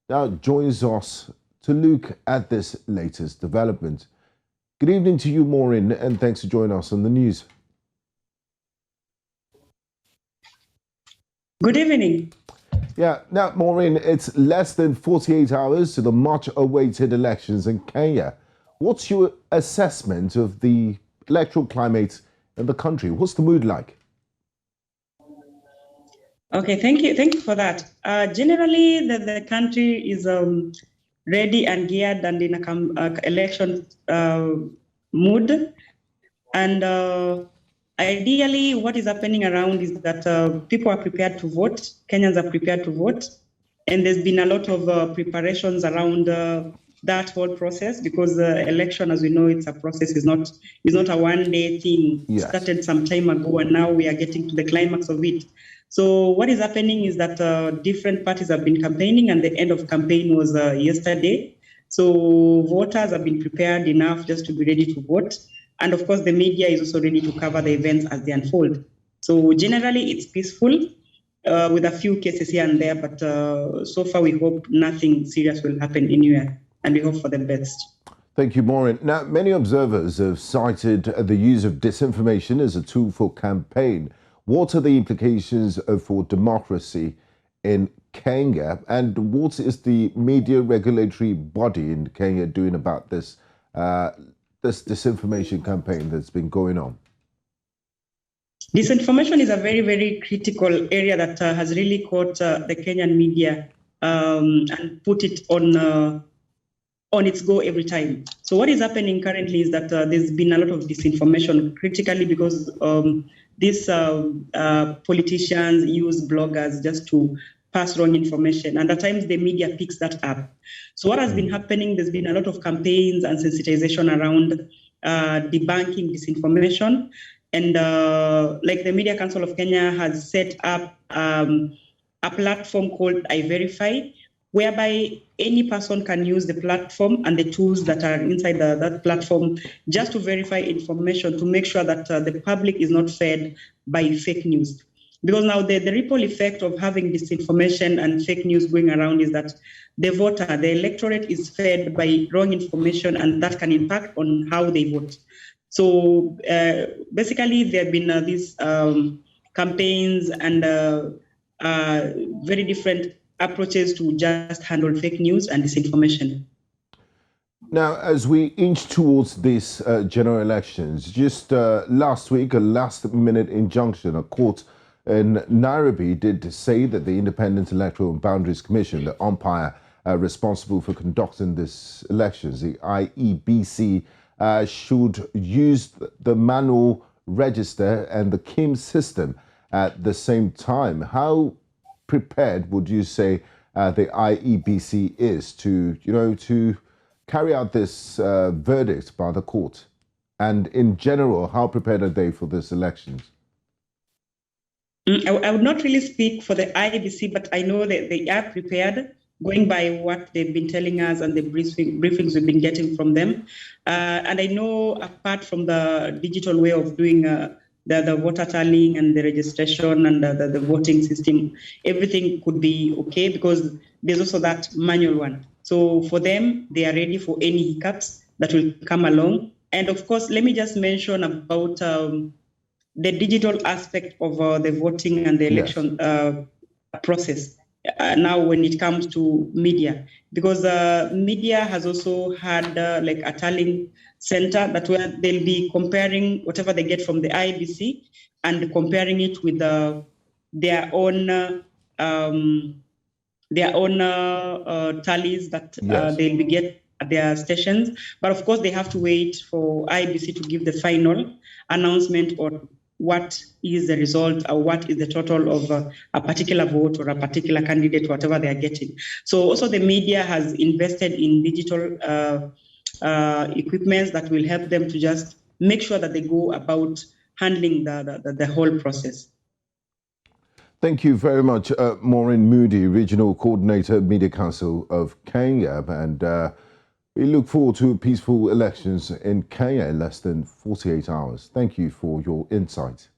now joins us to look at this latest development. Good evening to you, Maureen, and thanks for joining us on the news. Good evening. Yeah, now, Maureen, it's less than 48 hours to the much-awaited elections in Kenya. What's your assessment of the electoral climate in the country? What's the mood like? Okay, thank you for that. Generally, the country is ready and geared and in a election mood. And ideally, what is happening around is that people are prepared to vote. Kenyans are prepared to vote. And there's been a lot of preparations around that whole process, because the election, as we know, it's a process, is not a one-day thing. Yes. It started some time ago, and now we are getting to the climax of it. So what is happening is that different parties have been campaigning, and the end of campaign was yesterday. So voters have been prepared enough just to be ready to vote. And of course, the media is also ready to cover the events as they unfold. So generally, it's peaceful, with a few cases here and there, but so far we hope nothing serious will happen anywhere, and we hope for the best. Thank you, Maureen. Now, many observers have cited the use of disinformation as a tool for campaign. What are the implications for democracy in Kenya, and what is the media regulatory body in Kenya doing about this this disinformation campaign that's been going on? Disinformation is a very, very critical area that has really caught the Kenyan media and put it on its go every time. So what is happening currently is that there's been a lot of disinformation, critically because these politicians use bloggers just to pass wrong information, and at times the media picks that up. So what has been happening, there's been a lot of campaigns and sensitization around debunking disinformation. And like the Media Council of Kenya has set up a platform called iVerify, whereby any person can use the platform and the tools that are inside that platform just to verify information, to make sure that the public is not fed by fake news. Because now the ripple effect of having disinformation and fake news going around is that the voter, the electorate, is fed by wrong information, and that can impact on how they vote. So basically, there have been these campaigns and very different approaches to just handle fake news and disinformation. Now, as we inch towards these general elections, just last week, a last-minute injunction, a court in Nairobi did say that the Independent Electoral and Boundaries Commission, the umpire responsible for conducting these elections, the IEBC, should use the manual register and the KIM system at the same time. How prepared would you say the IEBC is to carry out this verdict by the court? And in general, how prepared are they for these elections? I would not really speak for the IEBC, but I know that they are prepared, going by what they've been telling us and the briefings we've been getting from them. And I know, apart from the digital way of doing the voter tallying and the registration and the voting system, everything could be okay, because there's also that manual one. So for them, they are ready for any hiccups that will come along. And of course, let me just mention about the digital aspect of the voting and the election process. Now, when it comes to media, because media has also had like a tallying center that where they'll be comparing whatever they get from the IEBC and comparing it with their own tallies that they'll be get at their stations. But of course, they have to wait for IEBC to give the final announcement on what is the result or what is the total of a particular vote or a particular candidate, whatever they are getting. So also the media has invested in digital equipments that will help them to just make sure that they go about handling the whole process. Thank you very much, Maureen Mudi, Regional Coordinator, Media Council of Kenya. And we look forward to peaceful elections in Kenya in less than 48 hours. Thank you for your insight.